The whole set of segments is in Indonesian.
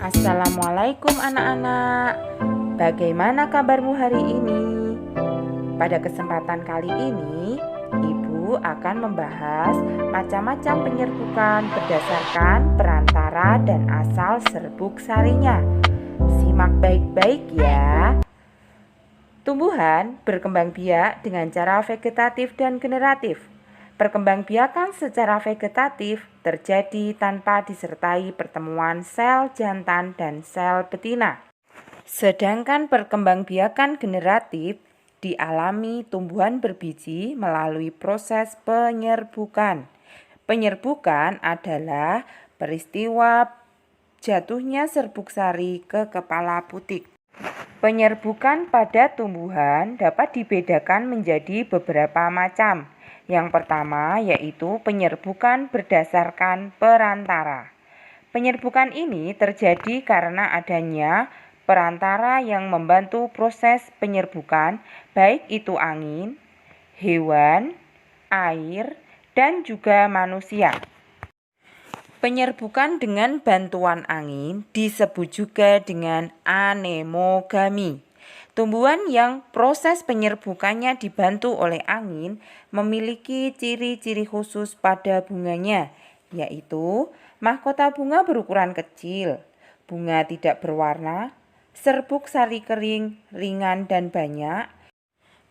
Assalamualaikum anak-anak. Bagaimana kabarmu hari ini? Pada kesempatan kali ini, Ibu akan membahas macam-macam penyerbukan berdasarkan perantara dan asal serbuk sarinya. Simak baik-baik ya. Tumbuhan berkembang biak dengan cara vegetatif dan generatif. Perkembangbiakan secara vegetatif terjadi tanpa disertai pertemuan sel jantan dan sel betina. Sedangkan perkembangbiakan generatif dialami tumbuhan berbiji melalui proses penyerbukan. Penyerbukan adalah peristiwa jatuhnya serbuk sari ke kepala putik. Penyerbukan pada tumbuhan dapat dibedakan menjadi beberapa macam. Yang pertama yaitu penyerbukan berdasarkan perantara. Penyerbukan ini terjadi karena adanya perantara yang membantu proses penyerbukan, baik itu angin, hewan, air, dan juga manusia. Penyerbukan dengan bantuan angin disebut juga dengan anemogami. Tumbuhan yang proses penyerbukannya dibantu oleh angin memiliki ciri-ciri khusus pada bunganya, yaitu mahkota bunga berukuran kecil, bunga tidak berwarna, serbuk sari kering, ringan dan banyak,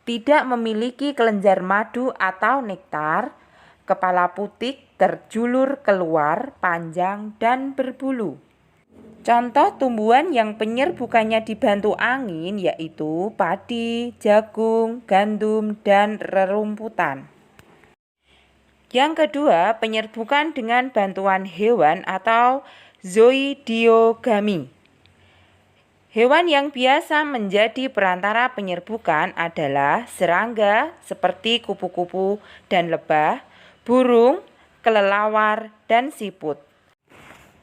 tidak memiliki kelenjar madu atau nektar, kepala putik terjulur keluar, panjang dan berbulu. Contoh tumbuhan yang penyerbukannya dibantu angin yaitu padi, jagung, gandum, dan rerumputan. Yang kedua, penyerbukan dengan bantuan hewan atau zoidiogami. Hewan yang biasa menjadi perantara penyerbukan adalah serangga seperti kupu-kupu dan lebah, burung, kelelawar, dan siput.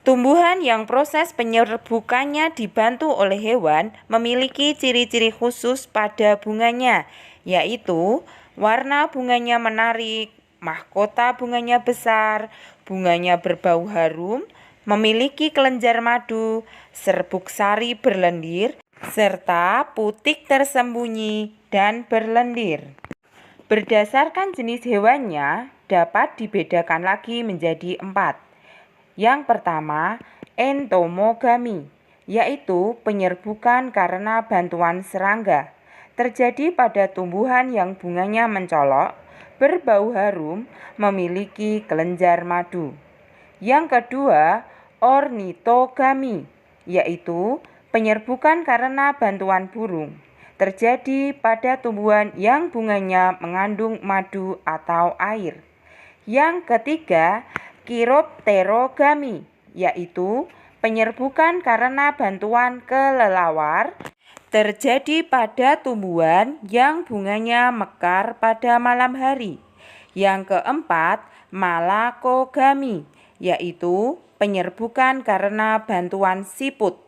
Tumbuhan yang proses penyerbukannya dibantu oleh hewan memiliki ciri-ciri khusus pada bunganya, yaitu warna bunganya menarik, mahkota bunganya besar, bunganya berbau harum, memiliki kelenjar madu, serbuk sari berlendir, serta putik tersembunyi dan berlendir. Berdasarkan jenis hewannya, dapat dibedakan lagi menjadi 4. Yang pertama, entomogami, yaitu penyerbukan karena bantuan serangga. Terjadi pada tumbuhan yang bunganya mencolok, berbau harum, memiliki kelenjar madu. Yang kedua, ornitogami, yaitu penyerbukan karena bantuan burung. Terjadi pada tumbuhan yang bunganya mengandung madu atau air. Yang ketiga, Chiropterogami, yaitu penyerbukan karena bantuan kelelawar, terjadi pada tumbuhan yang bunganya mekar pada malam hari. Yang keempat, Malakogami, yaitu penyerbukan karena bantuan siput,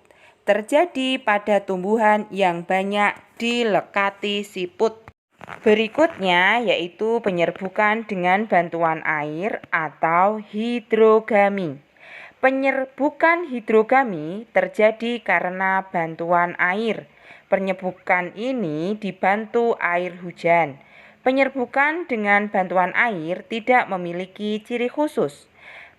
terjadi pada tumbuhan yang banyak dilekati siput. Berikutnya yaitu penyerbukan dengan bantuan air atau hidrogami. Penyerbukan hidrogami terjadi karena bantuan air. Penyerbukan ini dibantu air hujan. Penyerbukan dengan bantuan air tidak memiliki ciri khusus.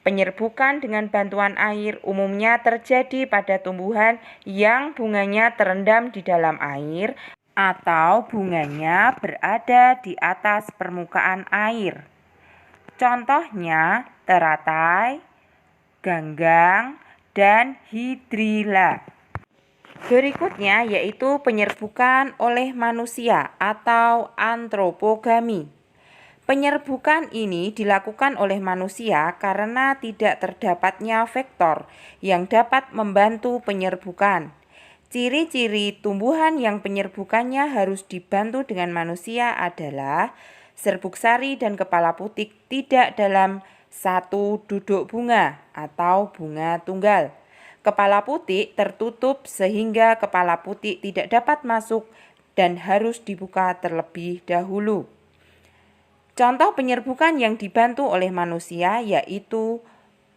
Penyerbukan dengan bantuan air umumnya terjadi pada tumbuhan yang bunganya terendam di dalam air atau bunganya berada di atas permukaan air. Contohnya teratai, ganggang, dan hidrilla. Berikutnya yaitu penyerbukan oleh manusia atau antropogami. Penyerbukan ini dilakukan oleh manusia karena tidak terdapatnya vektor yang dapat membantu penyerbukan. Ciri-ciri tumbuhan yang penyerbukannya harus dibantu dengan manusia adalah serbuk sari dan kepala putik tidak dalam satu duduk bunga atau bunga tunggal. Kepala putik tertutup sehingga kepala putik tidak dapat masuk dan harus dibuka terlebih dahulu. Contoh penyerbukan yang dibantu oleh manusia yaitu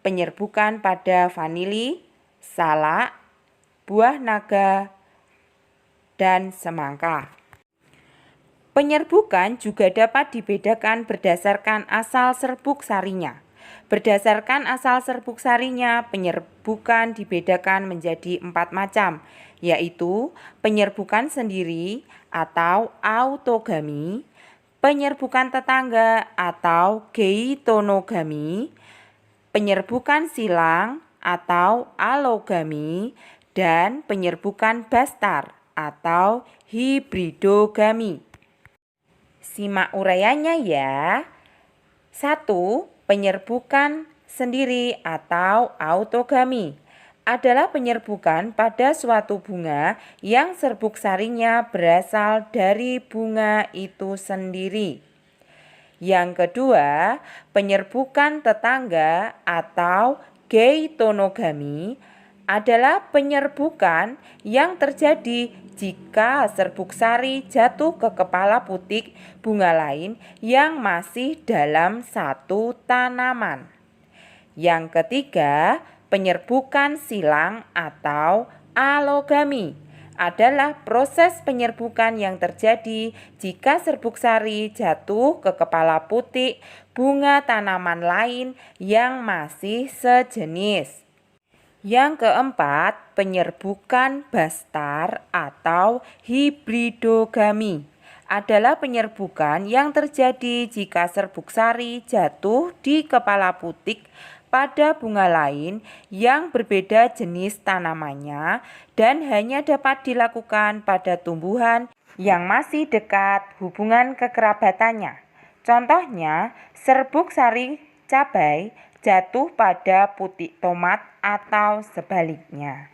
penyerbukan pada vanili, salak, buah naga, dan semangka. Penyerbukan juga dapat dibedakan berdasarkan asal serbuk sarinya. Berdasarkan asal serbuk sarinya, penyerbukan dibedakan menjadi 4 macam, yaitu penyerbukan sendiri atau autogami, penyerbukan tetangga atau geitonogami, penyerbukan silang atau alogami, dan penyerbukan bastar atau hibridogami. Simak uraiannya ya. 1. Penyerbukan sendiri atau autogami adalah penyerbukan pada suatu bunga yang serbuk sarinya berasal dari bunga itu sendiri. Yang kedua, penyerbukan tetangga atau geitonogami adalah penyerbukan yang terjadi jika serbuk sari jatuh ke kepala putik bunga lain yang masih dalam satu tanaman. Yang ketiga, penyerbukan silang atau alogami adalah proses penyerbukan yang terjadi jika serbuk sari jatuh ke kepala putik bunga tanaman lain yang masih sejenis. Yang keempat, penyerbukan bastar atau hibridogami adalah penyerbukan yang terjadi jika serbuk sari jatuh di kepala putik pada bunga lain yang berbeda jenis tanamannya dan hanya dapat dilakukan pada tumbuhan yang masih dekat hubungan kekerabatannya. Contohnya, serbuk sari cabai jatuh pada putik tomat atau sebaliknya.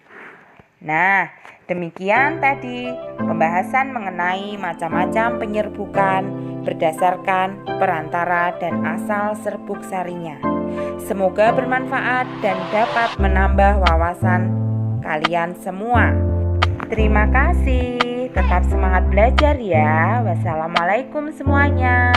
Nah, demikian tadi pembahasan mengenai macam-macam penyerbukan berdasarkan perantara dan asal serbuk sarinya. Semoga bermanfaat dan dapat menambah wawasan kalian semua. Terima kasih, tetap semangat belajar ya. Wassalamualaikum semuanya.